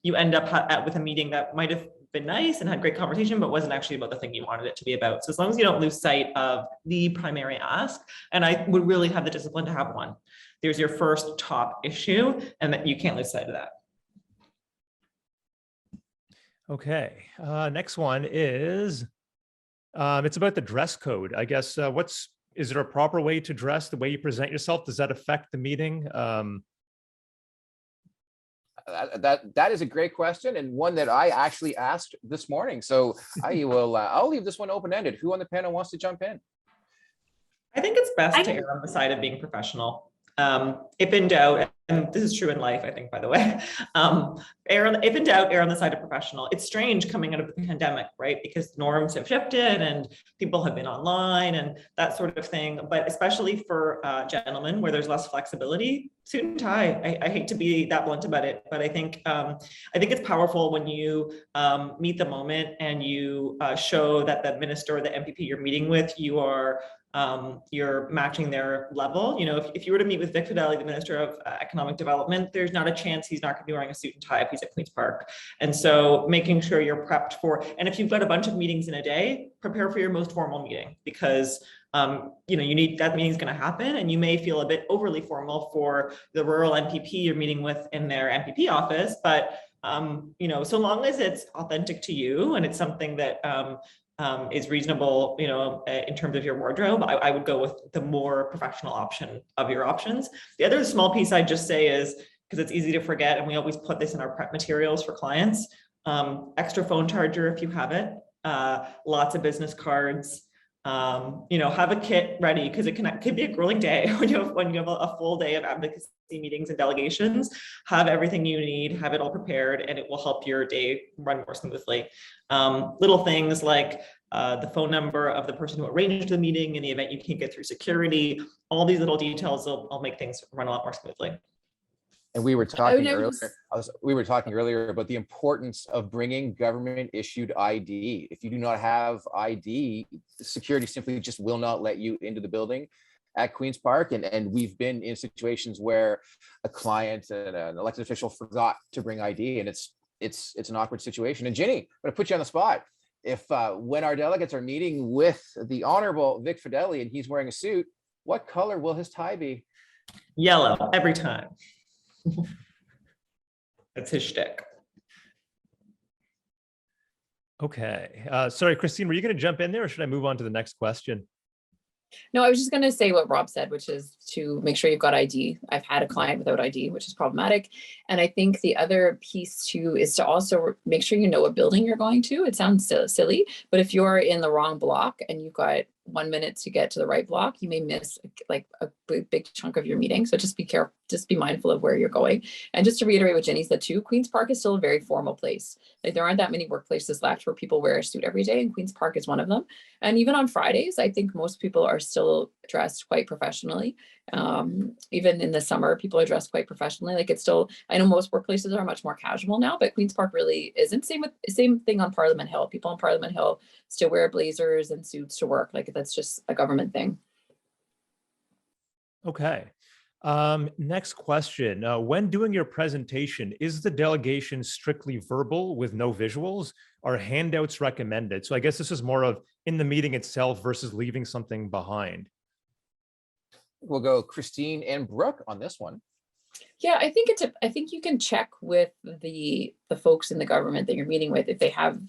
you end up with a meeting that might have been nice and had great conversation, but wasn't actually about the thing you wanted it to be about. So as long as you don't lose sight of the primary ask, and I would really have the discipline to have one. There's your first top issue, and that you can't lose sight of that. Okay, next one is, it's about the dress code. I guess, is there a proper way to dress, the way you present yourself? Does that affect the meeting? That is a great question, and one that I actually asked this morning. So I'll leave this one open-ended. Who on the panel wants to jump in? I think it's best to err on the side of being professional. If in doubt, and this is true in life, I think, by the way, if in doubt, err on the side of professional. It's strange coming out of the pandemic, right? Because norms have shifted and people have been online and that sort of thing. But especially for gentlemen, where there's less flexibility, suit and tie. I hate to be that blunt about it, but I think it's powerful when you meet the moment and you show that the minister or the MPP you're meeting with, you're matching their level. If you were to meet with Vic Fideli, the Minister of Economic Development, there's not a chance he's not going to be wearing a suit and tie if he's at Queen's Park. And so making sure you're prepped for, and if you've got a bunch of meetings in a day, prepare for your most formal meeting, because you need, that meeting is going to happen, and you may feel a bit overly formal for the rural MPP you're meeting with in their MPP office, but so long as it's authentic to you and it's something that is reasonable, in terms of your wardrobe, I would go with the more professional option of your options. The other small piece I'd just say is, because it's easy to forget, and we always put this in our prep materials for clients, extra phone charger if you have it, lots of business cards, have a kit ready, because it could be a grueling day when you have a full day of advocacy meetings and delegations, have everything you need, have it all prepared, and it will help your day run more smoothly. Little things like the phone number of the person who arranged the meeting in the event you can't get through security, all these little details will make things run a lot more smoothly. And we were talking never earlier. We were talking earlier about the importance of bringing government-issued ID. If you do not have ID, security simply just will not let you into the building at Queen's Park. And we've been in situations where a client and an elected official forgot to bring ID, and it's an awkward situation. And Ginny, I'm going to put you on the spot. If when our delegates are meeting with the Honorable Vic Fideli and he's wearing a suit, what color will his tie be? Yellow every time. That's his shtick. Okay. Sorry, Christine, were you going to jump in there or should I move on to the next question? No, I was just going to say what Rob said, which is to make sure you've got ID. I've had a client without ID, which is problematic. And I think the other piece too is to also make sure you know what building you're going to. It sounds silly, but if you're in the wrong block and you've got 1 minute to get to the right block, you may miss like a big chunk of your meeting. So just be careful, just be mindful of where you're going. And just to reiterate what Jenny said too, Queen's Park is still a very formal place. Like there aren't that many workplaces left where people wear a suit every day, and Queen's Park is one of them. And even on Fridays, I think most people are still dressed quite professionally. Even in the summer, people are dressed quite professionally. Like it's still, I know most workplaces are much more casual now, but Queen's Park really isn't. Same thing on Parliament Hill. People on Parliament Hill still wear blazers and suits to work. Like that's just a government thing. Okay. Next question. When doing your presentation, is the delegation strictly verbal with no visuals? Are handouts recommended? So I guess this is more of in the meeting itself versus leaving something behind. We'll go Christine and Brooke on this one. Yeah, I think you can check with the folks in the government that you're meeting with if they have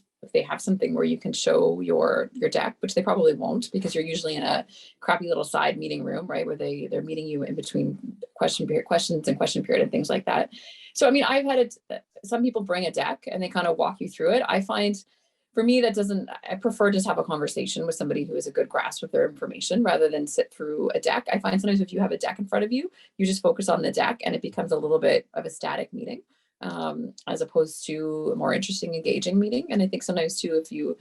something where you can show your deck, which they probably won't because you're usually in a crappy little side meeting room, right, where they're meeting you in between questions and question period and things like that. So I mean, I've had it. Some people bring a deck and they kind of walk you through it. I find, for me, I prefer just have a conversation with somebody who has a good grasp of their information rather than sit through a deck. I find sometimes if you have a deck in front of you, you just focus on the deck and it becomes a little bit of a static meeting. As opposed to a more interesting, engaging meeting. And I think sometimes too, if you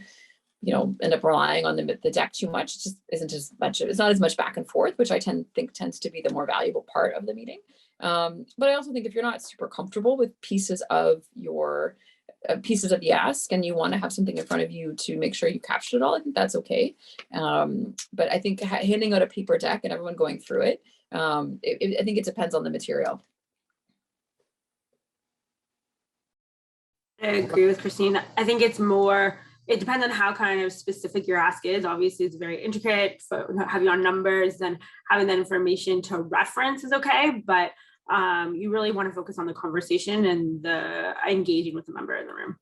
end up relying on the deck too much, it just isn't as much. It's not as much back and forth, which I think tends to be the more valuable part of the meeting. But I also think if you're not super comfortable with pieces of the ask and you want to have something in front of you to make sure you captured it all, I think that's okay. But I think handing out a paper deck and everyone going through it, I think it depends on the material. I agree with Christine. I think it depends on how kind of specific your ask is. Obviously, it's very intricate, for having on numbers and having that information to reference is okay, but you really want to focus on the conversation and the engaging with the member in the room.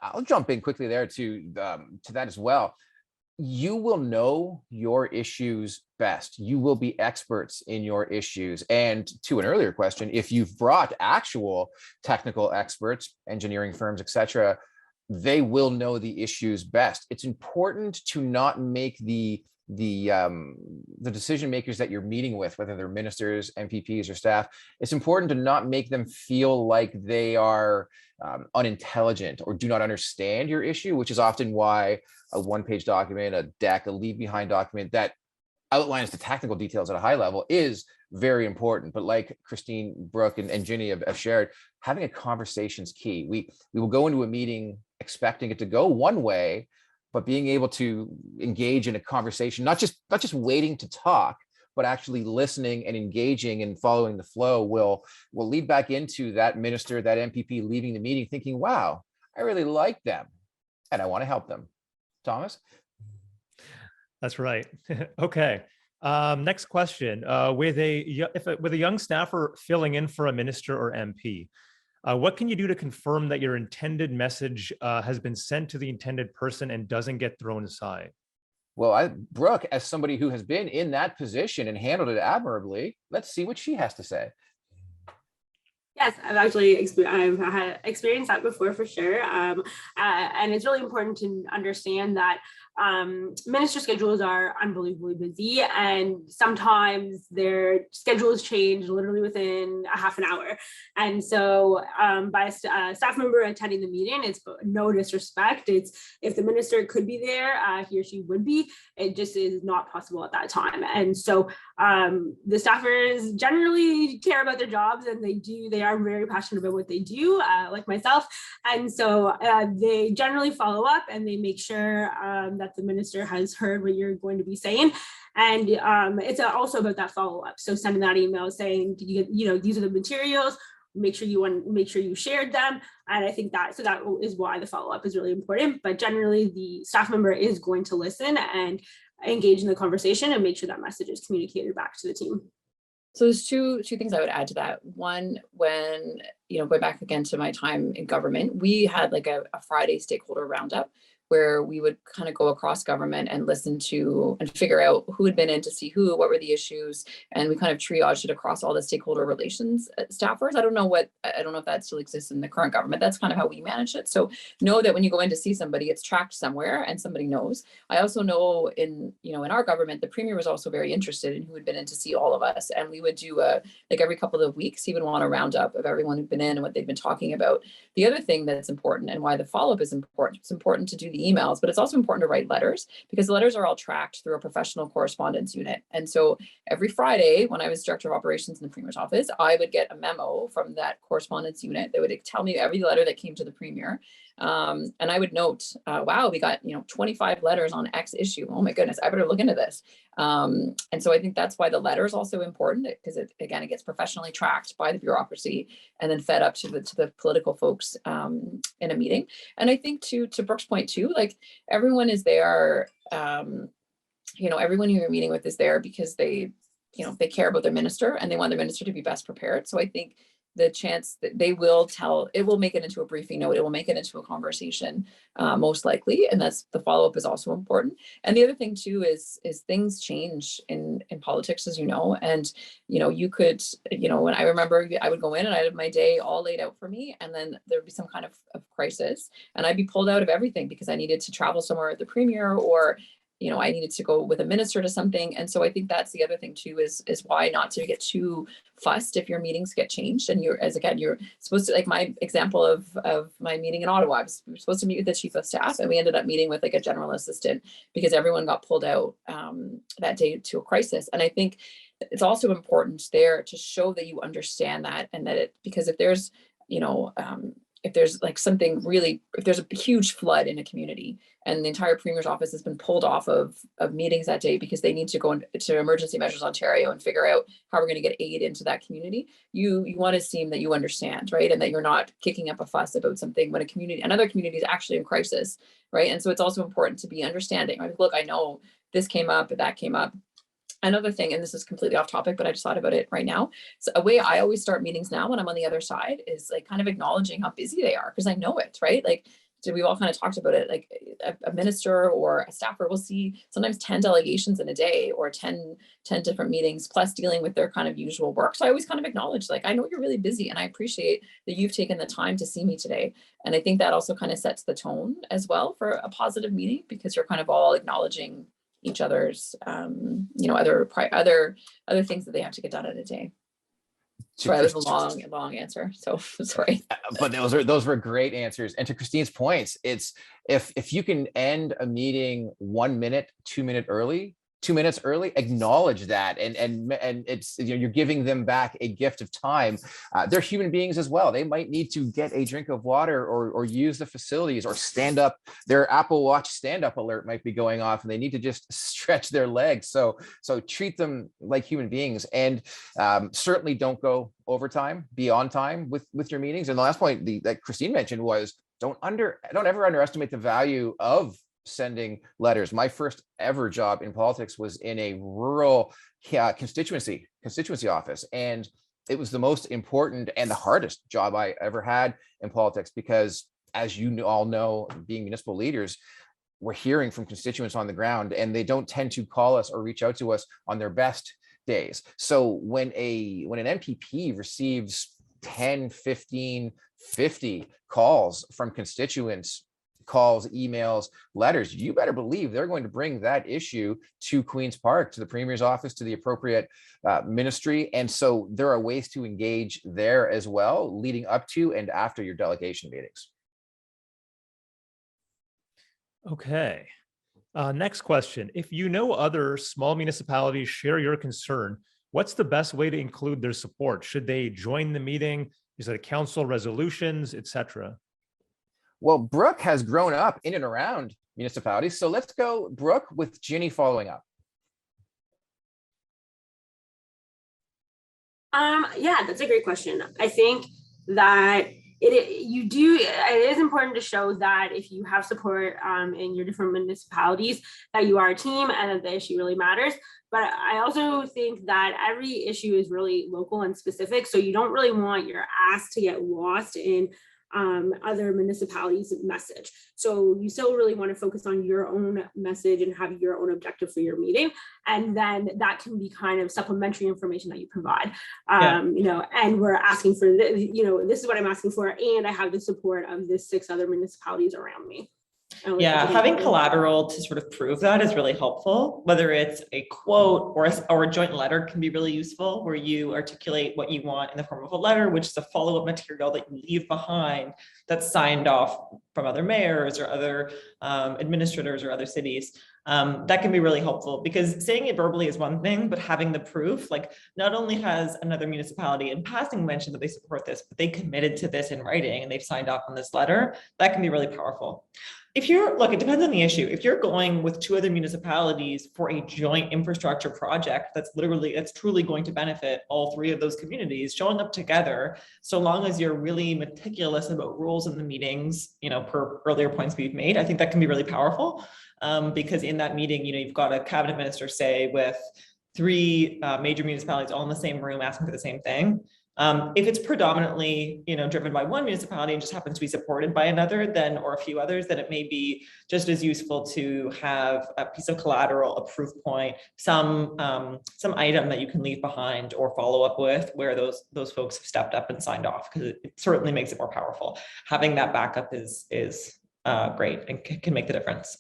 I'll jump in quickly there to that as well. You will know your issues best. You will be experts in your issues. And to an earlier question, if you've brought actual technical experts, engineering firms, etc., they will know the issues best. It's important to not make the decision makers that you're meeting with, whether they're ministers, MPPs, or staff, it's important to not make them feel like they are unintelligent or do not understand your issue, which is often why a one-page document, a deck, a leave-behind document that outlines the technical details at a high level is very important. But like Christine, Brooke, and Ginny have shared, having a conversation is key. We will go into a meeting expecting it to go one way, but being able to engage in a conversation, not just waiting to talk, but actually listening and engaging and following the flow will lead back into that minister, that MPP leaving the meeting thinking, wow, I really like them and I want to help them. Thomas? That's right. Okay. Next question. With a young staffer filling in for a minister or MP, what can you do to confirm that your intended message has been sent to the intended person and doesn't get thrown aside? Well, Brooke, as somebody who has been in that position and handled it admirably, let's see what she has to say. Yes, I've had experienced that before for sure. And it's really important to understand that minister schedules are unbelievably busy, and sometimes their schedules change literally within a half an hour. And so by a staff member attending the meeting, it's no disrespect. It's if the minister could be there, he or she would be. It just is not possible at that time. And so the staffers generally care about their jobs, and they are very passionate about what they do, like myself. And so they generally follow up, and they make sure that the minister has heard what you're going to be saying. And it's also about that follow-up. So sending that email saying, these are the materials, make sure you shared them. And I think that is why the follow-up is really important. But generally the staff member is going to listen and engage in the conversation and make sure that message is communicated back to the team. So there's two things I would add to that. One, when, going back again to my time in government, we had like a Friday stakeholder roundup where we would kind of go across government and listen to and figure out who had been in to see who, what were the issues, and we kind of triaged it across all the stakeholder relations staffers. I don't know if that still exists in the current government. That's kind of how we manage it. So know that when you go in to see somebody, it's tracked somewhere and somebody knows. I also know in our government, the premier was also very interested in who had been in to see all of us, and we would do like every couple of weeks, he would want a roundup of everyone who'd been in and what they'd been talking about. The other thing that's important and why the follow-up is important, it's important to do the emails, but it's also important to write letters because the letters are all tracked through a professional correspondence unit. And so every Friday when I was director of operations in the premier's office, I would get a memo from that correspondence unit that would tell me every letter that came to the premier. And I would note, wow, we got 25 letters on X issue. Oh my goodness, I better look into this. And so I think that's why the letter is also important, because it gets professionally tracked by the bureaucracy and then fed up to the political folks in a meeting. And I think to Brooke's point too, like everyone is there, everyone who you're meeting with is there because they care about their minister and they want their minister to be best prepared. So I think the chance that it will make it into a briefing note, it will make it into a conversation, most likely. And that's the follow-up is also important. And the other thing too is things change in politics, as you know, and you could, when I remember I would go in and I'd have my day all laid out for me, and then there'd be some kind of crisis and I'd be pulled out of everything because I needed to travel somewhere with the premier, or I needed to go with a minister to something. And so I think that's the other thing too, is why not to get too fussed if your meetings get changed. And you're supposed to, like my example of my meeting in Ottawa, we were supposed to meet with the chief of staff and we ended up meeting with like a general assistant because everyone got pulled out that day to a crisis. And I think it's also important there to show that you understand that, and that because if there's, if there's like something really, if there's a huge flood in a community and the entire premier's office has been pulled off of meetings that day because they need to go into Emergency Measures Ontario and figure out how we're going to get aid into that community, you want to seem that you understand, right? And that you're not kicking up a fuss about something when another community is actually in crisis, right? And so it's also important to be understanding, right? Look, I know this came up, that came up. Another thing, and this is completely off topic, but I just thought about it right now. So a way I always start meetings now when I'm on the other side is like kind of acknowledging how busy they are, because I know it, right? Like, so we've all kind of talked about it, like a minister or a staffer will see sometimes 10 delegations in a day, or 10 different meetings, plus dealing with their kind of usual work. So I always kind of acknowledge, like, I know you're really busy and I appreciate that you've taken the time to see me today. And I think that also kind of sets the tone as well for a positive meeting, because you're kind of all acknowledging each other's, other things that they have to get done in a day. Sorry, that was a long answer. So sorry. But those were great answers. And to Christine's points, it's if you can end a meeting 1 minute, 2 minutes early, acknowledge that, and it's you're giving them back a gift of time. They're human beings as well. They might need to get a drink of water or use the facilities or stand up. Their Apple Watch stand-up alert might be going off and they need to just stretch their legs. So treat them like human beings, and certainly don't go overtime, be on time with your meetings. And the last point that Christine mentioned was don't ever underestimate the value of sending letters. My first ever job in politics was in a rural constituency office, and it was the most important and the hardest job I ever had in politics, because as you all know, being municipal leaders, we're hearing from constituents on the ground, and they don't tend to call us or reach out to us on their best days. So when an MPP receives 10, 15, 50 calls from constituents calls, emails, letters, you better believe they're going to bring that issue to Queen's Park, to the Premier's office, to the appropriate ministry. And so there are ways to engage there as well, leading up to and after your delegation meetings. Okay. Next question. If you know other small municipalities share your concern, what's the best way to include their support? Should they join the meeting? Is it a council resolutions, etc.? Well, Brooke has grown up in and around municipalities. So let's go, Brooke, with Ginny following up. Yeah, that's a great question. I think that it is important to show that if you have support in your different municipalities, that you are a team and that the issue really matters. But I also think that every issue is really local and specific. So you don't really want your ask to get lost in other municipalities' message. So you still really want to focus on your own message and have your own objective for your meeting. And then that can be kind of supplementary information that you provide. You know, and we're asking for this, you know, this is what I'm asking for, and I have the support of the 6 other municipalities around me. Yeah, having collateral to sort of prove that is really helpful. Whether it's a quote or a joint letter can be really useful, where you articulate what you want in the form of a letter, which is a follow-up material that you leave behind that's signed off from other mayors or other administrators or other cities. That can be really helpful, because saying it verbally is one thing, but having the proof, like not only has another municipality in passing mentioned that they support this, but they committed to this in writing and they've signed off on this letter, that can be really powerful. If you're, look, it depends on the issue. If you're going with 2 other municipalities for a joint infrastructure project, that's truly going to benefit all 3 of those communities, showing up together, so long as you're really meticulous about rules in the meetings, you know, per earlier points we've made, I think that can be really powerful. Because in that meeting, you know, you've got a cabinet minister, say, with 3 major municipalities all in the same room asking for the same thing. If it's predominantly, you know, driven by one municipality and just happens to be supported by another, then, or a few others, then it may be just as useful to have a piece of collateral, a proof point, some item that you can leave behind or follow up with, where those folks have stepped up and signed off, because it certainly makes it more powerful. Having that backup is great and can make the difference.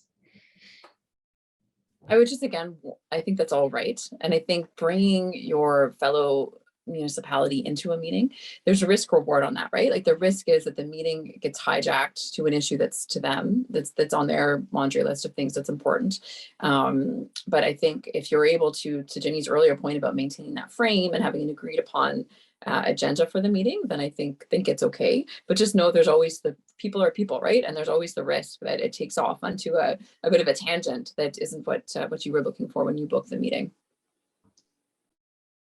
I would just, again, I think that's all right. And I think bringing your fellow municipality into a meeting, there's a risk reward on that, right? Like the risk is that the meeting gets hijacked to an issue that's to them, that's on their laundry list of things that's important. But I think if you're able to Jenny's earlier point about maintaining that frame and having an agreed upon agenda for the meeting, then I think it's okay. But just know there's always the people are people, right? And there's always the risk that it takes off onto a bit of a tangent that isn't what you were looking for when you booked the meeting.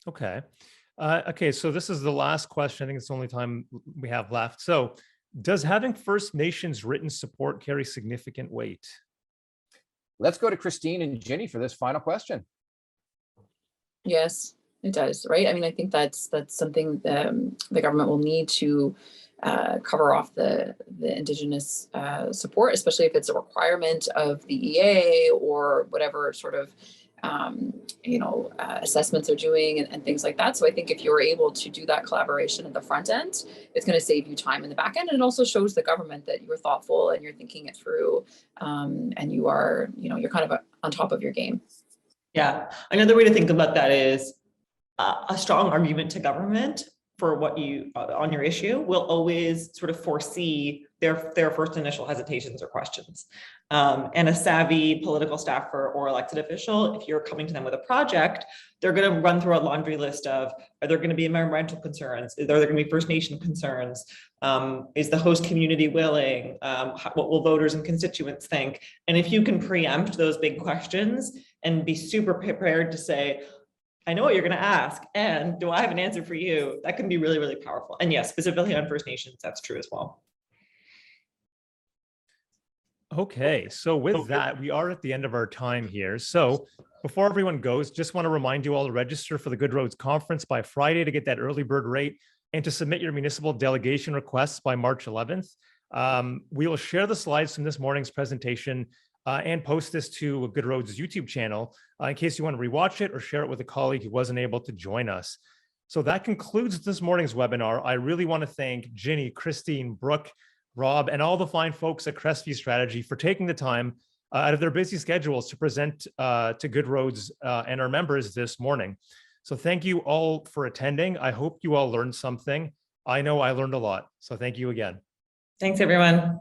Okay. Okay, so this is the last question. I think it's the only time we have left. So does having First Nations written support carry significant weight? Let's go to Christine and Ginny for this final question. Yes, it does, right? I mean, I think that's something the government will need to cover off the Indigenous support, especially if it's a requirement of the EA or whatever sort of assessments are doing and things like that. So I think if you're able to do that collaboration at the front end, it's going to save you time in the back end. And it also shows the government that you're thoughtful and you're thinking it through, and you are, you're kind of on top of your game. Yeah, another way to think about that is a strong argument to government for what you on your issue will always sort of foresee their first initial hesitations or questions. And a savvy political staffer or elected official, if you're coming to them with a project, they're going to run through a laundry list of, are there going to be environmental concerns? Are there going to be First Nation concerns? Is the host community willing? What will voters and constituents think? And if you can preempt those big questions and be super prepared to say, I know what you're going to ask, and do I have an answer for you? That can be really, really powerful. And yes, specifically on First Nations, that's true as well. Okay, so with that, we are at the end of our time here. So before everyone goes, just want to remind you all to register for the Good Roads Conference by Friday to get that early bird rate and to submit your municipal delegation requests by March 11th. We will share the slides from this morning's presentation and post this to Good Roads YouTube channel in case you want to rewatch it or share it with a colleague who wasn't able to join us. So that concludes this morning's webinar. I really want to thank Ginny, Christine, Brooke, Rob, and all the fine folks at Crestview Strategy for taking the time out of their busy schedules to present to Good Roads and our members this morning. So thank you all for attending. I hope you all learned something. I know I learned a lot. So thank you again. Thanks, everyone.